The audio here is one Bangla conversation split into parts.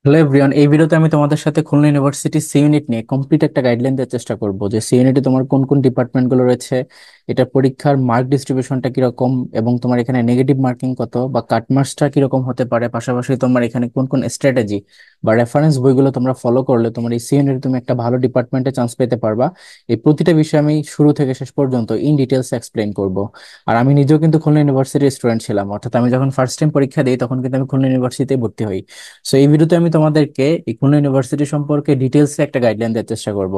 হ্যালো এভরিওয়ান, এই ভিডিওতে আমি তোমাদের সাথে খুলনা ইউনিভার্সিটি সি ইউনিট নিয়ে কমপ্লিট একটা গাইডলাইন দেওয়ার চেষ্টা করব যে সি ইউনিটে তোমার কোন কোন ডিপার্টমেন্ট গুলো রয়েছে, এটা পরীক্ষার মার্ক ডিস্ট্রিবিউশনটা কিরকম, এবং তোমার এখানে নেগেটিভ মার্কিং কত বা কাট মার্কসটা কিরকম হতে পারে। পাশাপাশি তোমার এখানে কোন কোন স্ট্র্যাটেজি বা রেফারেন্স বইগুলো তোমরা ফলো করলে তোমার এই সি ইউনিটে তুমি একটা ভালো ডিপার্টমেন্টে চান্স পেতে পারবা। এই প্রতিটা বিষয় আমি শুরু থেকে শেষ পর্যন্ত ইন ডিটেলস এক্সপ্লেইন করব। আর আমি নিজেও কিন্তু খুলনা ইউনিভার্সিটির স্টুডেন্ট ছিলাম, অর্থাৎ আমি যখন ফার্স্ট টাইম পরীক্ষা দিই তখন কিন্তু আমি খুলনা ইউনিভার্সিটিতে ভর্তি হই। সো এই ভিডিওতে আমি তোমাদেরকে এই খুলনা ইউনিভার্সিটি সম্পর্কে ডিটেলসে একটা গাইডলাইন দেওয়ার চেষ্টা করব।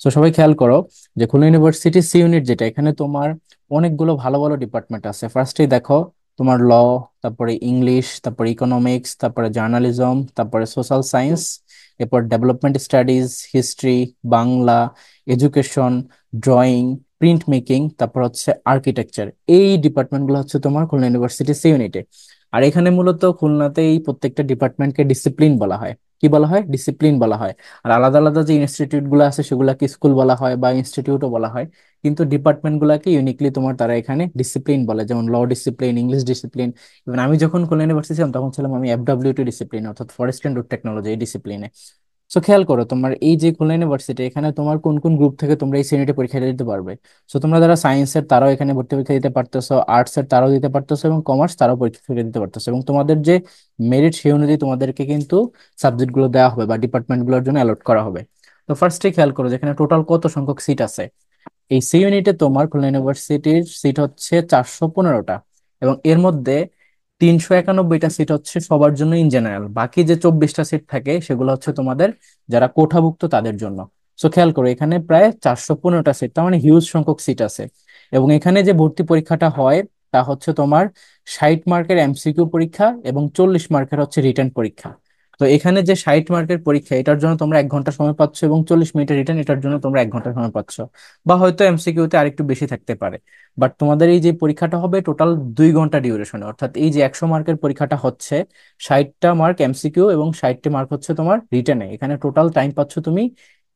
সো সবাই খেয়াল করো যে খুলনা ইউনিভার্সিটি সি ইউনিট যেটা, এখানে তোমার অনেকগুলো ভালো ভালো ডিপার্টমেন্ট আছে। ফার্স্টেই দেখো তোমার ল, তারপরে ইংলিশ, তারপরে ইকোনমিক্স, তারপরে জার্নালিজম, তারপরে সোশ্যাল সায়েন্স, এরপর development studies, history, Bangla, education, drawing, print making, তারপর হচ্ছে আর্কিটেকচার। এই ডিপার্টমেন্টগুলো হচ্ছে তোমার খুলনা ইউনিভার্সিটি সি ইউনিটে। আর এখানে মূলত খুলনাতে এই প্রত্যেকটা ডিপার্টমেন্টকে ডিসিপ্লিন বলা হয়। কি বলা হয়? ডিসিপ্লিন বলা হয়। আর আলাদা আলাদা যে ইনস্টিটিউট গুলো আছে সেগুলোকে স্কুল বলা হয় বা ইনস্টিটিউটও বলা হয়। কিন্তু ডিপার্টমেন্ট গুলাকে ইউনিকলি তোমার তারা এখানে ডিসিপ্লিন বলে, যেমন ল ডিসিপ্লিন, ইংলিশ ডিসিপ্লিন। ইভেন আমি যখন খুলনা ইউনিভার্সিটি ছিলাম তখন ছিলাম আমি FWT ডিসিপ্লিন, অর্থাৎ ফরেস্ট অ্যান্ড রুট টেকনোলজি এই ডিসিপ্লিনে। সো খেয়াল করো তোমার এই যে খুলনা ইউনিভার্সিটি, এখানে তোমার কোন কোন গ্রুপ থেকে তোমরা এই শ্রেণীতে পরীক্ষা দিতে পারবে। সো তোমরা যারা সায়েন্সের তারাও এখানে ভর্তি পরীক্ষা দিতে পারতেছো, আর্টস এর তারাও দিতে পারতেছো, এবং কমার্স তারাও পরীক্ষা দিতে পারতেছো। এবং তোমাদের যে মেরিট সেই অনুযায়ী তোমাদেরকে কিন্তু সাবজেক্ট গুলো দেওয়া হবে বা ডিপার্টমেন্ট গুলোর জন্য অ্যালট করা হবে। তো ফার্স্টে খেয়াল করো যেখানে টোটাল কত সংখ্যক সিট আছে। এই সি ইউনিটে তোমার খুলনা ইউনিভার্সিটির সিট হচ্ছে 415টা, এবং এর মধ্যে 391টা সিট হচ্ছে সবার জন্য ইন জেনারেল। বাকি যে 24টা সিট থাকে সেগুলো হচ্ছে তোমাদের যারা কোঠাভুক্ত তাদের জন্য। সো খেয়াল করো এখানে প্রায় 415টা সিট, তার মানে হিউজ সংখ্যক সিট আছে। এবং এখানে যে ভর্তি পরীক্ষাটা হয় তা হচ্ছে তোমার 60 মার্কের এমসিকিউ পরীক্ষা এবং 40 মার্কের হচ্ছে রিটেন পরীক্ষা। তো এখানে যে 60 মার্কের পরীক্ষা এটার জন্য তোমরা 1 ঘন্টা সময় পাচ্ছ, এবং 40 মিনিটের রিটেন এটার জন্য তোমরা 1 ঘন্টা সময় পাচ্ছ। বা হয়তো এমসিকিউতে আরেকটু বেশি থাকতে পারে। বাট তোমাদের এই যে পরীক্ষাটা হবে টোটাল 2 ঘন্টা ডিউরেশনে, অর্থাৎ এই যে 100 মার্কের পরীক্ষাটা হচ্ছে 60টা মার্ক এমসিকিউ এবং 60টা মার্ক হচ্ছে তোমার রিটেনে। এখানে টোটাল টাইম পাচ্ছ তুমি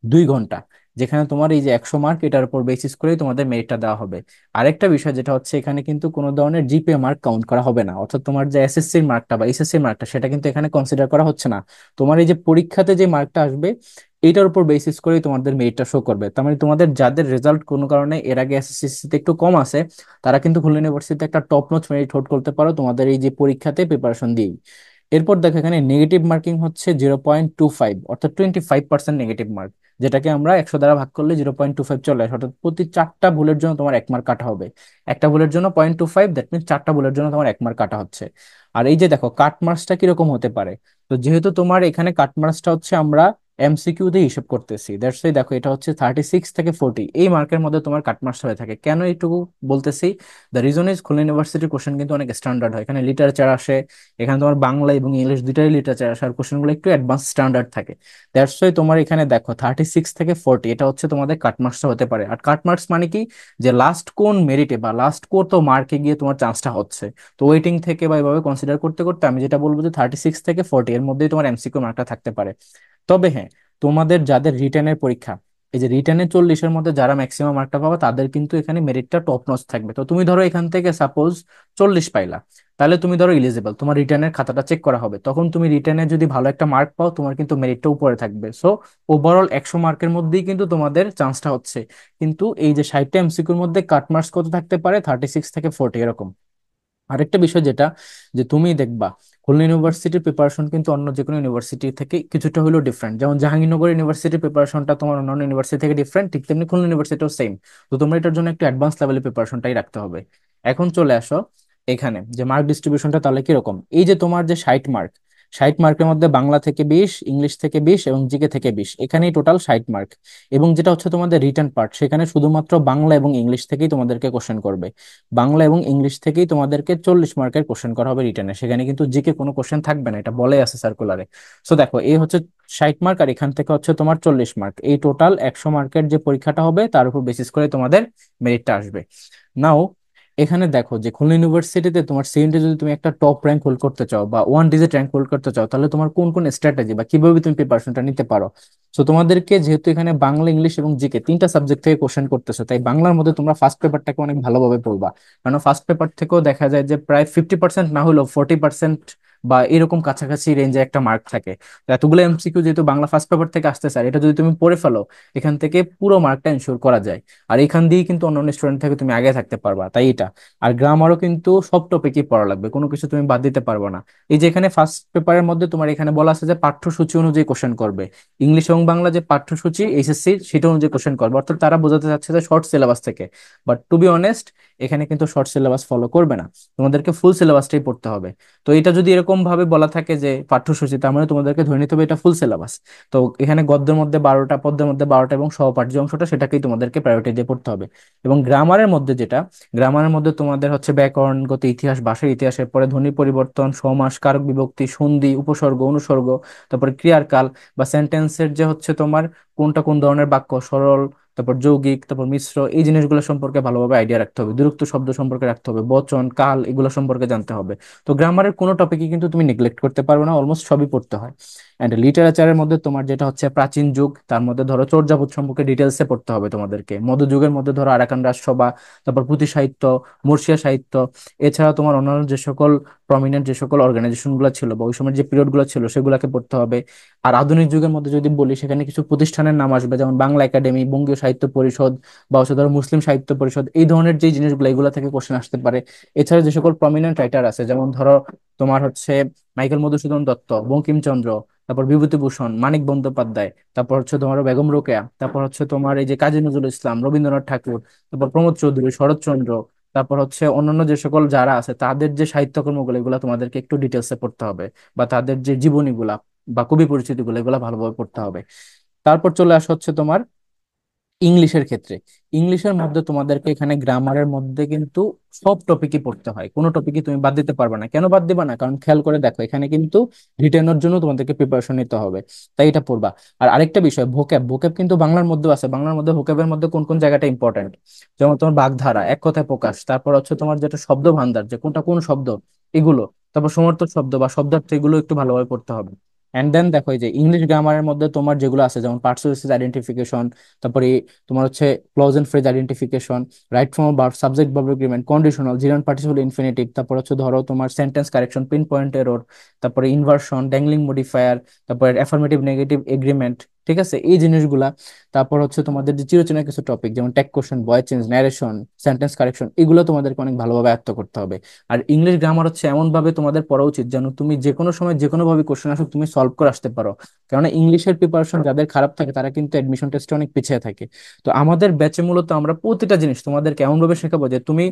2 ঘন্টা, যেখানে তোমার এই যে 100 মার্ক এটার উপর বেসিস করেই তোমাদের মেরিটটা দেওয়া হবে। আরেকটা বিষয় যেটা হচ্ছে এখানে কিন্তু কোনো ধরনের জিপিএ মার্ক কাউন্ট করা হবে না, অর্থাৎ তোমার যে এসএসসির মার্কটা বা এসএসসির মার্কটা সেটা কিন্তু এখানে কনসিডার করা হচ্ছে না। তোমার এই যে পরীক্ষাতে যে মার্কটা আসবে এইটার উপর বেসিস করেই তোমাদের মেরিটটা শো করবে। তার মানে তোমাদের যাদের রেজাল্ট কোনো কারণে এর আগে এসএসসি তে একটু কম আছে, তারা কিন্তু খুলনা ইউনিভার্সিটিতে একটা টপ নোচ মেরিট হোল্ড করতে পারো তোমাদের এই যে পরীক্ষাতে প্রিপারেশন দিয়েই। এরপর দেখো এখানে নেগেটিভ মার্কিং হচ্ছে 0.25, অর্থাৎ 25% নেগেটিভ মার্ক, যেটাকে আমরা 100 দ্বারা ভাগ করলে 0.25 চলে আসে। অর্থাৎ প্রতি 4টা ভুলের জন্য তোমার 1 মার্ক কাটা হবে। একটা ভুলের জন্য 0.25, দ্যাট মিনস 4টা ভুলের জন্য তোমার 1 মার্ক কাটা হচ্ছে। আর এই যে দেখো কাট মার্কসটা কিরকম হতে পারে। তো যেহেতু তোমার এখানে কাট মার্কসটা হচ্ছে আমরা এমসিকিউ দিয়ে হিসাব করতেছি, দ্যাটস ওয়াই দেখো এটা হচ্ছে 36 থেকে 40 এই মার্কের মধ্যে তোমার কাট মার্কস হয়ে থাকে। কেন এইটুকু বলতেছি? দ্য রিজন ইজ খুলনা ইউনিভার্সিটির কোশ্চেন কিন্তু অনেক স্ট্যান্ডার্ড হয়, এখানে লিটারেচার আসে, এখানে তোমার বাংলা এবং ইংলিশ দুইটাই লিটারেচার আসে, আর কোশ্চেন গুলো একটু অ্যাডভান্স স্ট্যান্ডার্ড থাকে। দ্যাটস ওয়াই তোমার এখানে দেখো 36 থেকে 40 এটা হচ্ছে তোমাদের কাট মার্কসটা হতে পারে। আর কাট মার্কস মানে কি, যে লাস্ট কোন মেরিটে বা লাস্ট কত মার্কে গিয়ে তোমার চান্সটা হচ্ছে। তো ওয়েটিং থেকে বা এভাবে কনসিডার করতে করতে আমি যেটা বলবো যে 36 থেকে 40 এর মধ্যেই তোমার এমসিকিউ মার্কটা থাকতে পারে। তবে হ্যাঁ, তোমাদের যাদের রিটেনের পরীক্ষা, এই যে রিটেনের 40-এর মধ্যে যারা ম্যাক্সিমাম মার্কটা পাবে তাদের কিন্তু এখানে মেরিটটা টপ নচ থাকবে। তো তুমি ধরো এখান থেকে সাপোজ 40 পাইলা, তাহলে তুমি ধরো ইলিজিবল, তোমার রিটার্নের খাতাটা চেক করা হবে, তখন তুমি রিটার্নে যদি ভালো একটা মার্ক পাও তোমার কিন্তু মেরিটটা উপরে থাকবে। সো ওভারঅল 100 মার্কের মধ্যেই কিন্তু তোমাদের চান্সটা হচ্ছে। কিন্তু এই যে 60টা এমসিকিউর মধ্যে কাট মার্কস কত থাকতে পারে, 36 থেকে 40 এরকম। আরেকটা বিষয় যেটা, যে তুমি দেখবা খুলনা ইউনিভার্সিটির প্রিপারেশন কিন্তু অন্য যে কোনো ইউনিভার্সিটি থেকে কিছুটা হলেও ডিফারেন্ট। যেমন জাহাঙ্গীরনগর ইউনিভার্সিটির প্রিপারেশনটা তোমার অন্যান্য ইউনিভার্সিটি থেকে ডিফারেন্ট, ঠিক তেমনি খুলনা ইউনিভার্সিটিও সেম। তো তোমরা এটার জন্য একটু অ্যাডভান্স লেভেলের প্রিপারেশনটাই রাখতে হবে। এখন চলে আসো এখানে যে মার্ক ডিস্ট্রিবিউশনটা তাহলে কিরকম। এই যে তোমার যে 60 মার্ক, 60 মার্কের মধ্যে বাংলা থেকে 20, ইংলিশ থেকে 20 এবং জিকে থেকে 20, এখানেই টোটাল 60 মার্ক। এবং যেটা হচ্ছে তোমাদের রিটেন পার্ট, সেখানে শুধুমাত্র বাংলা এবং ইংলিশ থেকেই তোমাদেরকে কোশ্চেন করবে। বাংলা এবং ইংলিশ থেকেই তোমাদেরকে 40 মার্কের কোশ্চেন করা হবে রিটেনে, সেখানে কিন্তু জিকে কোনো কোশ্চেন থাকবে না, এটা বলে আছে সার্কুলারে। সো দেখো এই হচ্ছে 60 মার্ক, আর এখান থেকে হচ্ছে তোমার 40 মার্ক, এই টোটাল 100 মার্কের যে পরীক্ষাটা হবে তার উপর বেসিস করে তোমাদের মেরিটটা আসবে। নাও এখানে দেখো যে খুলনা ইউনিভার্সিটিতে তোমার সিএনটি যদি তুমি একটা টপ র্যাঙ্ক হোল্ড করতে চাও বা 1 ডিজিট র্যাঙ্ক হোল্ড করতে চাও, তাহলে তোমার কোন কোন স্ট্র্যাটেজি বা কিভাবে তুমি প্রিপারেশনটা নিতে পারো। সো তোমাদেরকে যেহেতু এখানে বাংলা, ইংলিশ এবং জিকে তিনটা সাবজেক্ট থেকে কোশ্চেন করতেছো, তাই বাংলার মধ্যে তোমরা ফার্স্ট পেপারটাকে অনেক ভালোভাবে পড়বা। কারণ ফার্স্ট পেপার থেকেও দেখা যায় যে প্রায় 50% না হলেও 40% বা এরকম কাছাকাছি রেঞ্জে একটা মার্ক থাকে। তো এতগুলো এমসিকিউ যেহেতু বাংলা ফার্স্ট পেপার থেকে আসতেছে, আর এটা যদি তুমি পড়ে ফেলো, এখান থেকে পুরো মার্কটা এনশিওর করা যায়। আর এখান দিয়েই কিন্তু অন্যান্য স্টুডেন্ট থেকে তুমি আগে থাকতে পারবা, তাই এটা। আর গ্রামারও কিন্তু সব টপিকই পড়া লাগবে, কোনো কিছু তুমি বাদ দিতে পারবে না। এই যে এখানে ফার্স্ট পেপারের মধ্যে তোমার এখানে বলা আছে যে পাঠ্যসূচি অনুযায়ী কোশ্চেন করবে, ইংলিশ এবং বাংলা যে পাঠ্যসূচি এইচএসসি সেটা অনুযায়ী কোশ্চেন করবে, অর্থাৎ তারা বোঝাতে চাচ্ছে যে শর্ট সিলেবাস থেকে। বাট টু বি অনেস্ট, এখানে কিন্তু শর্ট সিলেবাস ফলো করবে না, তোমাদেরকে ফুল সিলেবাসটাই পড়তে হবে। তো এটা যদি এরকম ভাবে বলা থাকে যে পাঠ্যসূচি, তার মানে তোমাদেরকে ধরে নিতে হবে এটা ফুল সিলেবাস। তো এখানে গদ্যের মধ্যে 12টা, পদ্যের মধ্যে 12টা, এবং সহপাঠ্য যে অংশটা সেটাকেই তোমাদেরকে প্রায়োরিটি দিয়ে পড়তে হবে। এবং গ্রামারের মধ্যে যেটা, গ্রামারের মধ্যে তোমাদের হচ্ছে ব্যাকরণগত ইতিহাস, ভাষার ইতিহাসের পরে ধ্বনি পরিবর্তন, সমাস, কারক বিভক্তি, সন্ধি, উপসর্গ, অনুসর্গ, তারপরে ক্রিয়ার কাল বা সেন্টেন্সের যে হচ্ছে তোমার কোনটা কোন ধরনের বাক্য, সরল, তারপর যৌগিক, তারপর মিশ্র, এই জিনিসগুলো সম্পর্কে ভালোভাবে আইডিয়া রাখতে হবে। বিরক্ত শব্দ সম্পর্কে রাখতে হবে, বচন, কাল, এগুলো সম্পর্কে জানতে হবে। তো গ্রামারের কোনো টপিকই কিন্তু তুমি নেগলেক্ট করতে পারবে না, অলমোস্ট সবই পড়তে হয়। অ্যান্ড লিটারেচারের মধ্যে তোমার যেটা হচ্ছে প্রাচীন যুগ, তার মধ্যে ধরো চর্যাপদ সম্পর্কে ডিটেলসে পড়তে হবে তোমাদেরকে। মধ্যযুগের মধ্যে ধরো আরাকান রাজসভা, তারপর পুঁথি সাহিত্য, মুর্শিয়া সাহিত্য, এছাড়া তোমার অন্যান্য যে সকল প্রমিনেন্ট যে সকল অর্গানাইজেশন গুলো ছিল বা ওই সময়ের যে পিরিয়ড গুলো ছিল সেগুলোকে পড়তে হবে। আর আধুনিক যুগের মধ্যে যদি বলি, সেখানে কিছু প্রতিষ্ঠানের নাম আসবে, যেমন বাংলা একাডেমি, বঙ্গীয় সাহিত্য পরিষদ, বা হচ্ছে ধরো মুসলিম সাহিত্য পরিষদ, এই ধরনের যে জিনিসগুলো, এগুলো থেকে কোশ্চেন আসতে পারে। এছাড়া যে সকল প্রমিনেন্ট রাইটার আছে, যেমন ধরো তোমার হচ্ছে মাইকেল মধুসূদন দত্ত, বঙ্কিমচন্দ্র, তারপর বিভূতিভূষণ, মানিক বন্দ্যোপাধ্যায়, তারপর হচ্ছে তোমার বেগম রোকেয়া, তারপর হচ্ছে তোমার এই যে কাজী নজরুল ইসলাম, রবীন্দ্রনাথ ঠাকুর, তারপর প্রমোদ চৌধুরী, শরৎচন্দ্র, তারপর হচ্ছে অন্যান্য যে সকল যারা আছে তাদের যে সাহিত্যকর্মগুলো, এগুলো তোমাদেরকে একটু ডিটেলসে পড়তে হবে, বা তাদের যে জীবনীগুলা বা কবি পরিচিতি গুলো, এগুলো ভালোভাবে পড়তে হবে। তারপর চলে আসা হচ্ছে তোমার ইংলিশের ক্ষেত্রে। ইংলিশের মধ্যে তোমাদেরকে এখানে গ্রামারের মধ্যে কিন্তু সব টপিকই পড়তে হয়, কোনো টপিকই তুমি বাদ দিতে পারবে না। কেন বাদ দিবা না? কারণ খেয়াল করে দেখো, এখানে কিন্তু রিটেনের জন্য তোমাদেরকে প্রিপারেশন নিতে হবে, তাই এটা পড়বা। আর আরেকটা বিষয়, ভোক্যাব, ভোক্যাব কিন্তু বাংলার মধ্যেও আছে। বাংলার মধ্যে ভোক্যাবের মধ্যে কোন কোন জায়গাটা ইম্পর্টেন্ট, যেমন তোমার বাগধারা, এক কথায় প্রকাশ, তারপর হচ্ছে তোমার যেটা শব্দ ভান্ডার, যে কোনটা কোন শব্দ, এগুলো, তারপর সমর্থক শব্দ বা শব্দার্থ, এগুলো একটু ভালোভাবে পড়তে হবে। এন্ড দেন দেখো, এই যে ইংলিশ গ্রামারের মধ্যে তোমার যেগুলো আছে, যেমন পার্সোনাল আইডেন্টিফিকেশন, তারপরে তোমার হচ্ছে clause and phrase identification, right form verb, subject verb agreement, conditional, gerund participle infinitive, তারপর হচ্ছে ধরো তোমার sentence correction, pin point error, তারপরে ইনভার্সন, ড্যাংলিং মডিফায়ার, তারপরে অ্যাফার্মেটিভ নেগেটিভ এগ্রিমেন্ট, ঠিক আছে, এই জিনিসগুলা। তারপর হচ্ছে তোমাদের যে চিরচেনা কিছু টপিক, যেমন tag question, voice change, narration, sentence correction, এগুলো তোমাদেরকে অনেক ভালোভাবে আয়ত্ত করতে হবে। আর ইংলিশ গ্রামার হচ্ছে এমন ভাবে তোমাদের পড়া উচিত যেন তুমি যে কোনো সময় যে কোনো ভাবে কোশ্চেন আসুক তুমি সলভ করে আসতে পারো। কেননা ইংলিশের প্রিপারেশন যাদের খারাপ থাকে তারা কিন্তু এডমিশন টেস্টে অনেক পিছিয়ে থাকে। তো আমাদের ব্যাচে মূলত আমরা প্রতিটা জিনিস তোমাদেরকে এমন ভাবে শেখাবো যে তুমি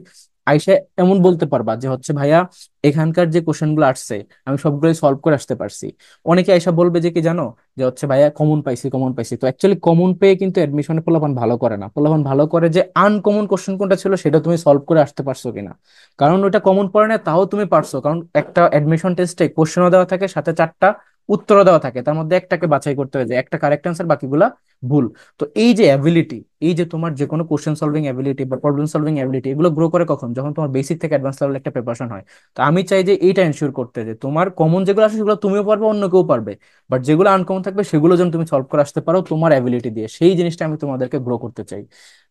আইসা এমন বলতে পারবা যে হচ্ছে ভাইয়া, এখানকার যে কোশ্চেন গুলো আসছে আমি সবগুলোই সলভ করে আসতে পারছি। অনেকে আইসা বলবে যে কি জানো, যে হচ্ছে ভাইয়া কমন পাইছি, কমন পাইছি। তো অ্যাকচুয়ালি কমন পেয়ে কিন্তু এডমিশনে পোলাপান ভালো করে না, পোলাপান ভালো করে যে আনকমন কোশ্চেন কোনটা ছিল সেটা তুমি সলভ করে আসতে পারছো কিনা। কারণ ওটা কমন পড়ে না, তাও তুমি পারছো, কারণ একটা এডমিশন টেস্টে কোশ্চেনও দেওয়া থাকে, সাথে 4টা উত্তরও দেওয়া থাকে, তার মধ্যে একটাকে বাছাই করতে হয়, যে একটা কারেক্ট অ্যান্সার, বাকিগুলা ভুল। তো এই যে অ্যাবিলিটি, এই যে তোমার যে কোনো কোশ্চেন সলভিং অ্যাবিলিটি বা প্রবলেম সলভিং অ্যাবিলিটি, এগুলো গ্রো করে কখন, যখন তোমার বেসিক থেকে অ্যাডভান্স লেভেল একটা প্রিপারেশন হয়। তো আমি চাই যে এইটা এনশিওর করতে, যে তোমার কমন যেগুলো আসে সেগুলো তুমিও পারবে, অন্য কেউ পারবে, বাট যেগুলো আনকমন থাকবে সেগুলো যেন তুমি সলভ করে আসতে পারো তোমার অ্যাবিলিটি দিয়ে, সেই জিনিসটা আমি তোমাদেরকে গ্রো করতে চাই।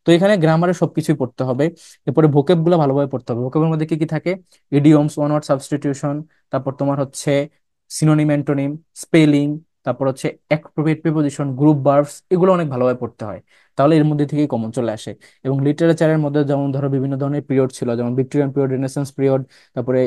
তো এখানে গ্রামারে সবকিছুই পড়তে হবে। এরপরে ভোকেব গুলো ভালোভাবে পড়তে হবে। ভোকেবের মধ্যে কি কি থাকে? ইডিয়মস, ওয়ান ওয়ার্ড সাবস্টিটিউশন, তারপর তোমার হচ্ছে সিনোনিম, অ্যান্টোনিম, স্পেলিং, তারপর হচ্ছে অ্যাপ্রোপ্রিয়েট প্রিপোজিশন, গ্রুপ ভার্বস, এগুলো অনেক ভালোভাবে পড়তে হয়, তাহলে এর মধ্যে থেকেই কমন চলে আসে। এবং লিটারেচারের মধ্যে যেমন ধরো বিভিন্ন ধরনের পিরিয়ড ছিল, যেমন ভিক্টোরিয়ান পিরিয়ড, রেনেসান্স পিরিয়ড, তারপরে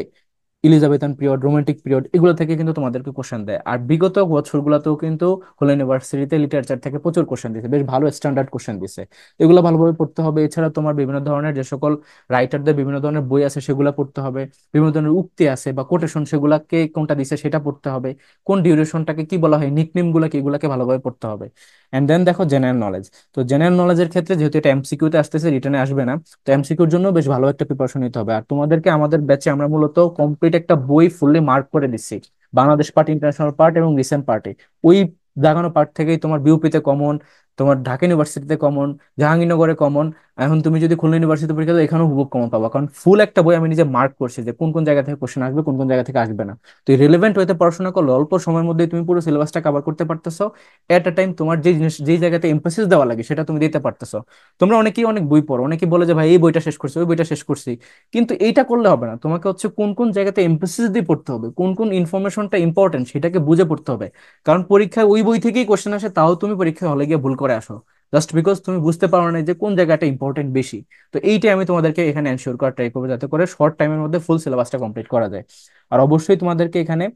ইলিজাবেথান পিরিয়ড, রোমান্টিক পিরিয়ড, এগুলো থেকে কিন্তু তোমাদেরকে কোশ্চেন দেয়। আর বিগত বছরগুলোতেও কিন্তু খুলনা ইউনিভার্সিটিতে লিটারেচার থেকে প্রচুর কোশ্চেন দিছে, বেশ ভালো স্ট্যান্ডার্ড কোশ্চেন দিছে। এগুলো ভালোভাবে পড়তে হবে। এছাড়া তোমার বিভিন্ন ধরনের যে সকল রাইটারদের বিভিন্ন ধরনের বই আছে সেগুলো পড়তে হবে, বিভিন্ন ধরনের উক্তি আছে বা কোটেশন, সেগুলাকে কোনটা দিছে সেটা পড়তে হবে, কোন ডিউরেশনটাকে কি বলা হয়, নিকনেম গুলা কি, এগুলাকে ভালোভাবে পড়তে হবে। এন্ড দেন দেখো জেনারেল নলেজ। তো জেনারেল নলেজের ক্ষেত্রে যেহেতু এটা এমসিকিউতে আসতেছে, রিটার্নে আসবে না, তো এমসিকিউর জন্য বেশ ভালো একটা প্রিপারেশন নিতে হবে। আর তোমাদেরকে আমাদের ব্যাচে আমরা মূলত কমপ্লিট একটা বই ফুললি মার্ক করে দিচ্ছি, বাংলাদেশ পার্ট, ইন্টারন্যাশনাল পার্ট এবং রিসেন্ট পার্টে। ওই দাগানো পার্ট থেকেই তোমার বিউপিতে কমন, তোমার ঢাকা ইউনিভার্সিটিতে কমন, জাহাঙ্গীরনগরে কমন। এখন তুমি যদি খুলনা ইউনিভার্সিটি পরীক্ষা দাও এখানেও হুবহু কমন পাবা, কারণ ফুল একটা বই আমি নিজে মার্ক করছি যে কোন কোন জায়গা থেকে কোশ্চেন আসবে, কোন কোন জায়গা থেকে আসবে না। তো রিলেভেন্ট হইতে পড়াশোনা করলে অল্প সময়ের মধ্যে তুমি পুরো সিলেবাসটা কভার করতে পারতেছো। এট আ টাইম তোমার যে জিনিস যেই জায়গাতে এমফাসিস দেওয়া লাগে সেটা তুমি দিতে পারতেছো। তোমরা অনেকেই অনেক বই পড়ো, অনেকেই বলে যে ভাই এই বইটা শেষ করছি, ওই বইটা শেষ করছি, কিন্তু এইটা করলে হবে না। তোমাকে হচ্ছে কোন কোন জায়গাতে এমফাসিস দিয়ে পড়তে হবে, কোন কোন ইনফরমেশনটা ইম্পর্টেন্ট সেটাকে বুঝে পড়তে হবে। কারণ পরীক্ষায় ওই বই থেকেই কোশ্চেন আসে, তাও তুমি পরীক্ষায় হলে গিয়ে ভুল করে আসো, জাস্ট বিকজ তুমি বুঝতে পারো না যে কোন জায়গাটা ইম্পর্টেন্ট বেশি। তো এইটাই আমি তোমাদেরকে এখানে এনশিওর করার ট্রাই করবো, যাতে করে শর্ট টাইমের মধ্যে ফুল সিলেবাসটা কমপ্লিট করা যায়। আর অবশ্যই তোমাদেরকে এখানে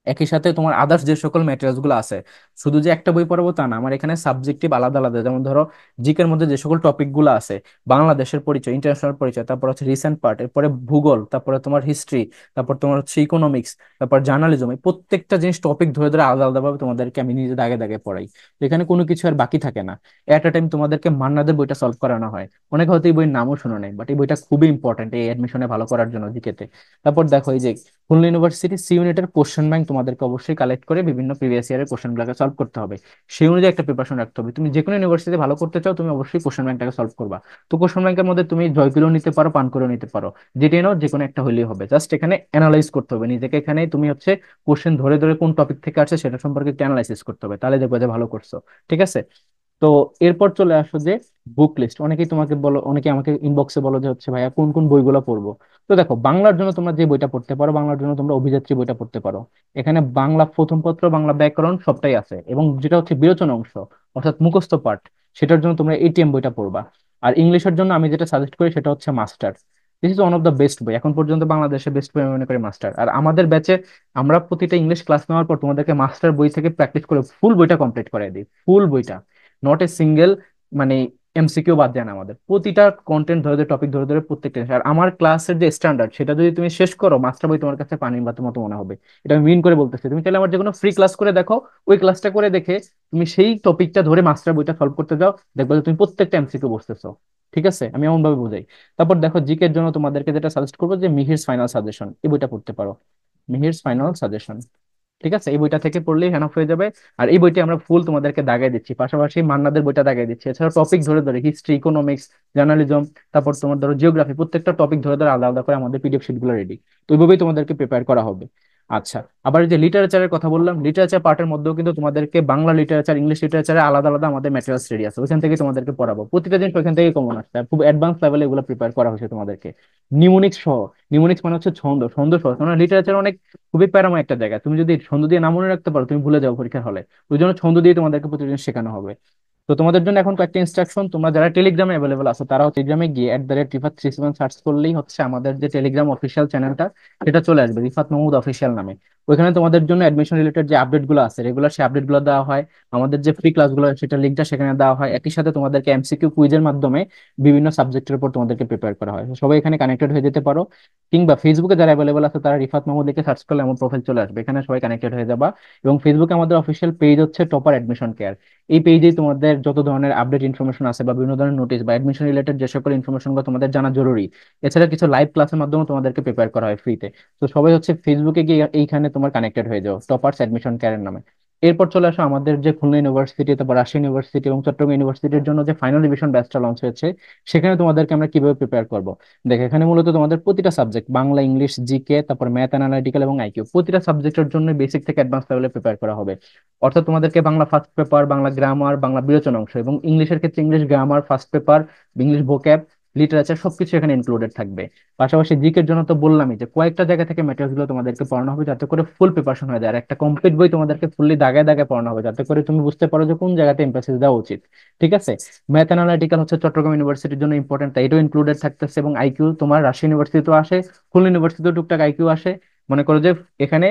একই সাথে তোমার আদার্স যে সকল ম্যাটেরিয়ালস গুলো আছে, শুধু যে একটা বই পড়াবো তা না, আমার এখানে সাবজেক্টিভ আলাদা আলাদা, যেমন ধরো জিকের মধ্যে যে সকল টপিক গুলো আছে, বাংলাদেশের পরিচয়, ইন্টারন্যাশনাল পরিচয়, তারপর হচ্ছে রিসেন্ট পার্ট, এরপরে ভূগোল, তারপরে তোমার হিস্ট্রি, তারপর তোমার হচ্ছে ইকোনমিক্স, তারপর জার্নালিজম, এই প্রত্যেকটা জিনিস টপিক ধরে ধরে আলাদা আলাদা ভাবে তোমাদেরকে আমি নিজে দাগে দাগে পড়াই। তো এখানে কোনো কিছু আর বাকি থাকে না। এট আ টাইম তোমাদেরকে মান্নাদের বইটা সলভ করানো হয়, অনেকে হয়তো এই বইয়ের নামও শুনে নাই, বাট এই বইটা খুবই ইম্পর্টেন্ট এই অ্যাডমিশনে ভালো করার জন্য জিকেতে। তারপর দেখো এই যে খুলনা ইউনিভার্সিটি সি ইউনিটের কোশ্চেন ব্যাংক তোমাদেরকে অবশ্যই কালেক্ট করে বিভিন্ন প্রিভিয়াস ইয়ারের কোশ্চেন গুলোকে সলভ করতে হবে। সেই অনুযায়ী একটা প্রিপারেশন রাখতে হবে। তুমি যে কোনো ইউনিভার্সিটি ভালো করতে চাও তুমি অবশ্যই কোশ্চেন ব্যাংকটাকে সলভ করবা। তো কোশ্চেন ব্যাংকের মধ্যে তুমি জয় করেও নিতে পারো, পান করেও নিতে পারো, যেটাই নাও যে কোনো একটা হলেই হবে। জাস্ট এখানে অ্যানালাইজ করতে হবে নিজেকে, এখানে তুমি হচ্ছে কোশ্চেন ধরে ধরে কোন টপিক থেকে আসছে সেটা সম্পর্কে একটু অ্যানালাইসিস করতে হবে, তাহলে দেখবে যে ভালো করছো। ঠিক আছে। তো এরপর চলে আসো যে বুক লিস্ট। অনেকেই তোমাকে বলো, অনেকে আমাকে ইনবক্সে বলো যে হচ্ছে ভাইয়া কোন কোন বইগুলো পড়বো। তো দেখো, বাংলার জন্য তোমরা যে বইটা পড়তে পারো, বাংলার জন্য তোমরা অভিযাত্রী বইটা পড়তে পারো। এখানে বাংলা প্রথম পত্র, বাংলা ব্যাকরণ সবটাই আছে, এবং যেটা হচ্ছে বিরোচন অংশ অর্থাৎ মুখস্থ পাঠ, সেটার জন্য তোমরা এটিএম বইটা পড়বা। আর ইংলিশের জন্য আমি যেটা সাজেস্ট করি সেটা হচ্ছে master. This is one of the best বই এখন পর্যন্ত, বাংলাদেশে বেস্ট বই আমি মনে করি মাস্টার। আর আমাদের ব্যাচে আমরা প্রতিটা ইংলিশ ক্লাস নেওয়ার পর তোমাদেরকে মাস্টার বই থেকে প্র্যাকটিস করে ফুল বইটা কমপ্লিট করে দিই, ফুল বইটা, নট এ সিঙ্গেল মানে এমসিকিউ বাদ দেয় না। আমাদের প্রতিটা কন্টেন্ট ধরে ধরে টপিক ধরে ধরে প্রত্যেকটা আর আমার ক্লাসের যে স্ট্যান্ডার্ড সেটা যদি তুমি শেষ করো, মাস্টার বই তোমার কাছে পানির মতো মতো মনে হবে। এটা আমি মিন করে বলতেছি। তুমি চাইলে আমার যে কোনো ফ্রি ক্লাস করে দেখো, ওই ক্লাসটা করে দেখে তুমি সেই টপিকটা ধরে মাস্টার বইটা সলভ করতে যাও, দেখবে যে তুমি প্রত্যেকটা এমসিকিউ বুঝতেছো। ঠিক আছে, আমি এমন ভাবে বুঝাই। তারপর দেখো জিকের জন্য তোমাদেরকে যেটা সাজেস্ট করবো যে মিহিরস ফাইনাল সাজেশন, এই বইটা পড়তে পারো। মিহিরস ফাইনাল সাজেশন, ঠিক আছে, এই বইটা থেকে পড়লেই হ্যানাফ হয়ে যাবে। আর এই বইটি আমরা ফুল তোমাদেরকে দাগাই দিচ্ছি, পাশাপাশি মান্নাদের বইটা দাগাই দিচ্ছি। এছাড়া টপিক ধরে ধরে হিস্ট্রি, ইকোনমিক্স, জার্নালিজম, তারপর তোমার ধরো জিওগ্রাফি, প্রত্যেকটা টপিক ধরে ধরে আলাদা আলাদা করে আমাদের পিডিএফ শিট গুলো রেডি। তো ওইভাবেই তোমাদেরকে প্রিপেয়ার করা হবে। আচ্ছা, আবার এই যে লিটারেচারের কথা বললাম, লিটারেচার পার্টের মধ্যেও কিন্তু তোমাদেরকে বাংলা লিটারেচার, ইংলিশ লিটারেচারে আলাদা আলাদা আমাদের ম্যাটেরিয়ালস রেডি আছে, ওইখান থেকে তোমাদেরকে পড়াবো। প্রতিটা জিনিস ওইখান থেকে কমন আসছে, আর খুব অ্যাডভান্স লেভেলে এগুলো প্রিপেয়ার করা হয়েছে তোমাদেরকে। নিউমোনিক্স সহ, নিউমোনিক্স মানে হচ্ছে ছন্দ, ছন্দ সহ, কারণ লিটারেচার অনেক খুবই প্যারাময় একটা জায়গা। তুমি যদি ছন্দ দিয়ে না মনে রাখতে পারো তুমি ভুলে যাও পরীক্ষার হলে। ওই জন্য ছন্দ দিয়ে তোমাদেরকে প্রতিদিন শেখানো হবে। তো তোমাদের জন্য এখন কয়েকটা ইনস্ট্রাকশন, তোমরা যারা টেলিগ্রামে অ্যাভেলেবল আছো তারা টেলিগ্রামে গিয়ে @রিফাত 37 সার্চ করলেই হচ্ছে আমাদের যে টেলিগ্রাম অফিসিয়াল চ্যানেলটা সেটা চলে আসবে, রিফাত মাহমুদ অফিসিয়াল নামে। ওইখানে তোমাদের জন্য অ্যাডমিশন রিলেটেড যে আপডেট গুলো আছে রেগুলার, সেই আপডেট গুলো দেওয়া হয়। আমাদের যে ফ্রি ক্লাসগুলো সেটা লিঙ্কটা সেখানে দেওয়া হয়। একই সাথে তোমাদেরকে এমসিকিউ কুইজের মাধ্যমে বিভিন্ন সাবজেক্টের উপর তোমাদেরকে প্রিপেয়ার করা হয়। তো সবাই এখানে কানেক্টেড হয়ে যেতে পারো। কিংবা ফেসবুকে যারা অ্যাভেলেবল আছে তারা রিফাত মাহমুদ লিখে সার্চ করলে আমার প্রোফাইল চলে আসবে, এখানে সবাই কানেক্টেড হয়ে যাবা। এবং ফেসবুকে আমাদের অফিসিয়াল পেজ হচ্ছে টপার অ্যাডমিশন কেয়ার। এই পেজেই তোমাদের যত ধরনের আপডেট ইনফরমেশন আছে বা বিভিন্ন ধরনের নোটিশ বা অ্যাডমিশন রিলেটেড যে সকল ইনফরমেশন গুলো তোমাদের জানা জরুরি, এছাড়া কিছু লাইভ ক্লাসের মাধ্যমে তোমাদেরকে প্রিপেয়ার করা হয় ফ্রিতে। তো সবাই হচ্ছে ফেসবুকে গিয়ে এইখানে তোমার কানেক্টেড হয়ে যাও টপার্স অ্যাডমিশন কেয়ারের নামে। এরপর চলে আসো আমাদের যে খুলনা ইউনিভার্সিটি, তারপর রাজশাহী ইউনিভার্সিটি এবং চট্টগ্রাম ইউনিভার্সিটির জন্য যে ফাইনাল রিভিশন ব্যাচটা লঞ্চ হয়েছে, সেখানে তোমাদেরকে আমরা কিভাবে প্রিপেয়ার করব। দেখো, এখানে মূলত তোমাদের প্রতিটা সাবজেক্ট, বাংলা, ইংলিশ, জিকে, তারপর ম্যাথ, অ্যানালিটিক্যাল এবং আইকিউ, প্রতিটা সাবজেক্টের জন্য বেসিক থেকে অ্যাডভান্স লেভেলে প্রিপেয়ার করা হবে। অর্থাৎ তোমাদেরকে Bangla first paper, Bangla grammar, Bangla বিবেচনা অংশ, এবং ইংলিশের ক্ষেত্রে English grammar first paper, English vocab, literature সবকিছু এখানে ইনক্লুডেড থাকবে। পাশাপাশি জিকের জন্য তো বললামই যে কয়েকটা জায়গা থেকে ম্যাটেরিয়ালস গুলো তোমাদেরকে পড়ানো হবে, যাতে করে ফুল প্রিপারেশন হয়ে যায়। আর একটা কমপ্লিট বই তোমাদেরকে ফুললি দাগায় দাগায় পড়ানো হবে, যাতে করে তুমি বুঝতে পারো যে কোন জায়গাতে এমফাসিস দেওয়া উচিত। ঠিক আছে। ম্যাথ অ্যানালিটিক্যাল হচ্ছে চট্টগ্রাম ইউনিভার্সিটির জন্য ইম্পর্টেন্ট, তাই এটাও ইনক্লুডেড থাকতেছে। এবং আইকিউ তোমার রাজশাহী ইউনিভার্সিটিতেও আসে, খুলনা ইউনিভার্সিটিতেও টুকটাক আইকিউ আসে। মনে করো যে এখানে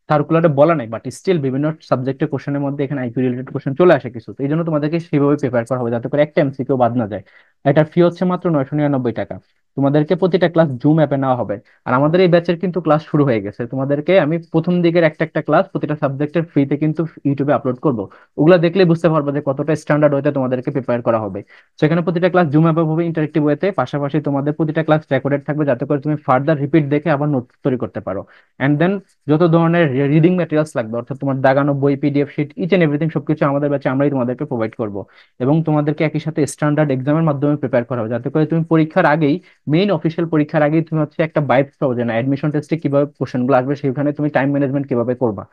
সার্কুলারে বলা নাই, বাট স্টিল বিভিন্ন সাবজেক্টের কোশ্চেনের মধ্যে এখানে আইকিউ রিলেটেড কোশ্চেন চলে আসে কিছু। তো এই জন্য তোমাদেরকে সেভাবে প্রিপেয়ার করা হবে, যাতে করে একটা এমসিকিউ বাদ না যায়। এটার ফি হচ্ছে মাত্র 999 টাকা। তোমাদেরকে প্রতিটা ক্লাস জুম অ্যাপে নেওয়া হবে। আর আমাদের এই ব্যাচের কিন্তু ক্লাস শুরু হয়ে গেছে, তোমাদেরকে আমি প্রথম দিকের একটা একটা ক্লাস প্রতিটা সাবজেক্টের ফ্রিতে কিন্তু ইউটিউবে আপলোড করবো। ওগুলা দেখলেই বুঝতে পারবে যে কতটা স্ট্যান্ডার্ড ওয়েতে তোমাদেরকে প্রিপেয়ার করা হবে। সেখানে প্রতিটা ক্লাস জুম অ্যাপে হবে ইন্টারেক্টিভ ওয়েতে, পাশাপাশি তোমাদের প্রতিটা ক্লাস রেকর্ডেড থাকবে যাতে করে তুমি ফার্দার রিপিট দেখে আবার নোট তৈরি করতে পারো। এন্ড দেন যত ধরনের রিডিং ম্যাটেরিয়ালস লাগবে, অর্থাৎ তোমার দাগানো বই, PDF sheet, each and everything সবকিছু আমাদের ব্যাচে আমরাই তোমাদেরকে প্রোভাইড করবো। এবং তোমাদেরকে একই সাথে স্ট্যান্ডার্ড এক্সামের মাধ্যমে প্রিপেয়ার করা হবে, যাতে করে তুমি পরীক্ষার আগেই, মেইন অফিসিয়াল পরীক্ষার আগেই তুমি হচ্ছে একটা ভাইবস পাবো যে না অ্যাডমিশন টেস্টে কিভাবে কোশ্চেন গুলো আসবে, সেখানে তুমি টাইম ম্যানেজমেন্ট কিভাবে করবা।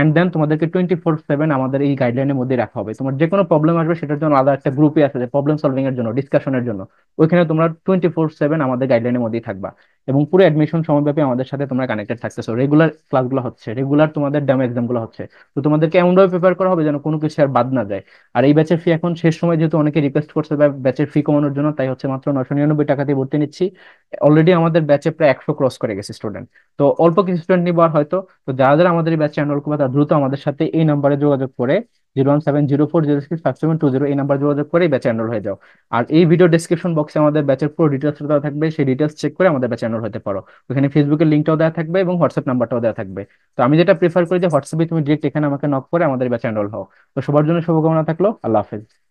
এন্ড দেন তোমাদেরকে 24/7 আমাদের এই গাইডলাইনের মধ্যে রাখা হবে। তোমার যে কোনো প্রবলেম আসবে সেটার জন্য আলাদা একটা গ্রুপে আছে যে প্রবলেম সলভিং এর জন্য, ডিসকাশনের জন্য। ওইখানে তোমরা 24/7 আমাদের গাইডলাইনের মধ্যেই থাকবা। এবং পুরো অ্যাডমিশন সময়ব্যাপী আমাদের সাথে তোমরা কানেক্টেড থাকতেছো, রেগুলার ক্লাসগুলো হচ্ছে, রেগুলার তোমাদের ডেমো এক্সাম গুলো হচ্ছে। তো তোমাদেরকে এমনভাবে প্রিপেয়ার করা হবে যেন কোনো কিছু আর বাদ না যায়। আর এই ব্যাচের ফি এখন শেষ সময় যেহেতু অনেকে রিকোয়েস্ট করছে ব্যাচের ফি কমানোর জন্য, তাই হচ্ছে মাত্র 999 টাকা দিয়ে ভর্তি নিচ্ছি। অলরেডি আমাদের ব্যাচে প্রায় 100 ক্রস করে গেছে স্টুডেন্ট। তো অল্প কিছু স্টুডেন্ট নিবো আর হয়তো। তো যারা যারা আমাদের এই ব্যাচে এনরোল করবে তারা দ্রুত আমাদের সাথে এই নাম্বারে যোগাযোগ করে, 01704065720, এই নাম্বার যোগাযোগ করে এই ব্যাচে এনরোল হয়ে যাও। আর এই ভিডিও ডেসক্রিপশন বক্সে আমাদের ব্যাচের পুরো ডিটেলস দেওয়া থাকবে, সেই ডিটেলস চেক করে আমাদের ব্যাচে এনরোল হতে পারো। ওখানে ফেসবুকের লিঙ্কটাও দেওয়া থাকবে এবং হোয়াটসঅ্যাপ নাম্বারটাও দেওয়া থাকবে। তো আমি যেটা প্রিফার করি যে হোয়াটসঅ্যাপে তুমি ডিরেক্ট এখানে আমাকে নক করে আমাদের ব্যাচে এনরোল হও। তো সবার জন্য শুভকামনা থাকলো, আল্লাহ হাফেজ।